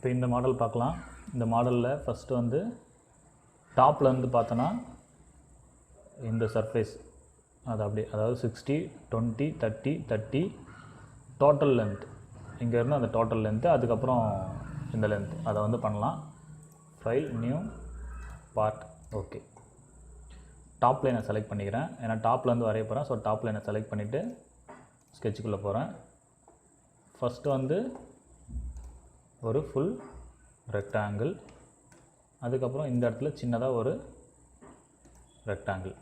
இப்போ இந்த மாடல் பார்க்கலாம். இந்த மாடலில் ஃபஸ்ட்டு வந்து டாப்லேருந்து பார்த்தோன்னா இந்த சர்ஃபேஸ் அது அப்படியே, அதாவது 60 20 30 30 டோட்டல் லென்த், இங்கேருந்து அந்த டோட்டல் லென்த்து, அதுக்கப்புறம் இந்த லென்த் அதை வந்து பண்ணலாம். File new part. Okay, top லைனை செலக்ட் பண்ணிக்கிறேன், ஏன்னா டாப்லேருந்து வரைய போகிறேன். ஸோ டாப் லைனை செலக்ட் பண்ணிவிட்டு ஸ்கெட்சுக்குள்ளே போகிறேன். ஃபஸ்ட்டு வந்து ஒரு ஃபுல் ரெக்டாங்கிள், அதுக்கப்புறம் இந்த இடத்துல சின்னதாக ஒரு ரெக்டாங்கிள்.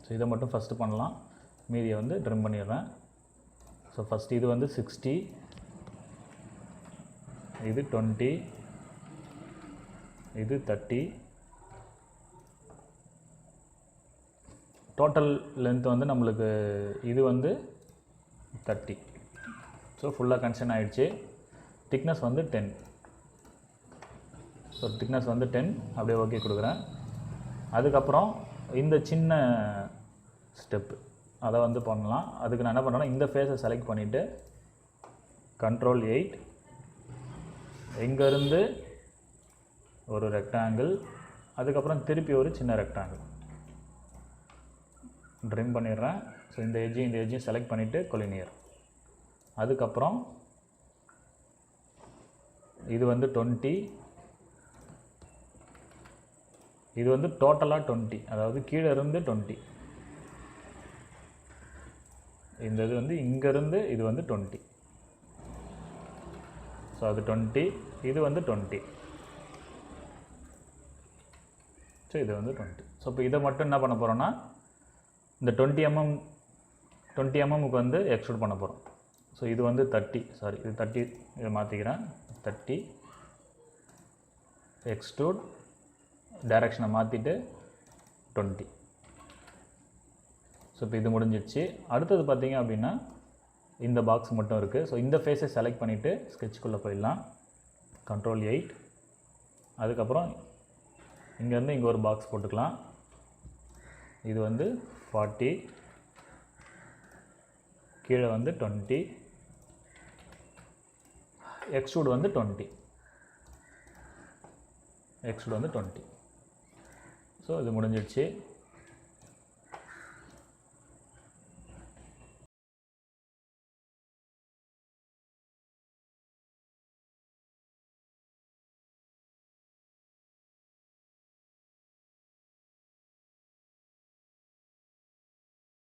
ஸோ இதை மட்டும் ஃபஸ்ட்டு பண்ணலாம், மீதியை வந்து ட்ரிம் பண்ணிடுறேன். ஸோ ஃபஸ்ட்டு இது வந்து 60, இது 20, இது 30. டோட்டல் லென்த் வந்து நம்மளுக்கு இது வந்து 30. ஸோ ஃபுல்லாக கன்ஷன் ஆகிடுச்சு. திக்னஸ் வந்து 10. ஸோ திக்னஸ் வந்து 10 அப்படியே ஓகே கொடுக்குறேன். அதுக்கப்புறம் இந்த சின்ன ஸ்டெப்பு அதை வந்து பண்ணலாம். அதுக்கு நான் என்ன பண்ணுறேன்னா, இந்த ஃபேஸை செலக்ட் பண்ணிவிட்டு Ctrl 8, இங்கேருந்து ஒரு ரெக்டாங்கிள், அதுக்கப்புறம் திருப்பி ஒரு சின்ன ரெக்டாங்கிள் ட்ரிம் பண்ணிடுறேன். ஸோ இந்த எஜ்ஜையும் செலக்ட் பண்ணிவிட்டு கொலினியர். அதுக்கப்புறம் இது வந்து 20, இது வந்து டோட்டலாக 20, அதாவது கீழே இருந்து 20. இந்த இது வந்து இங்கேருந்து இது வந்து 20. ஸோ அது 20, இது வந்து 20. ஸோ இது வந்து 20. ஸோ இப்போ இதை மட்டும் என்ன பண்ண போகிறோன்னா, இந்த 20 mm வந்து எக்ஸ்ட்ரூட் பண்ண போகிறோம். ஸோ இது வந்து 30, சாரி இது 30, இதை மாற்றிக்கிறேன். 30 எக்ஸ்ட்ரூட், டைரக்ஷனை மாற்றிட்டு 20. ஸோ இப்போ இது முடிஞ்சிடுச்சு. அடுத்தது பார்த்திங்க அப்படின்னா இந்த பாக்ஸ் மட்டும் இருக்குது. ஸோ இந்த ஃபேஸை செலக்ட் பண்ணிவிட்டு ஸ்கெட்சுக்குள்ளே போயிடலாம். Ctrl 8, அதுக்கப்புறம் இங்கேருந்து இங்கே ஒரு பாக்ஸ் போட்டுக்கலாம். இது வந்து 40, கீழே வந்து 20, எக்ஸ்ட்ரூட் வந்து 20, எக்ஸ்ட்ரூட் வந்து 20. ஸோ இது முடிஞ்சிடுச்சு.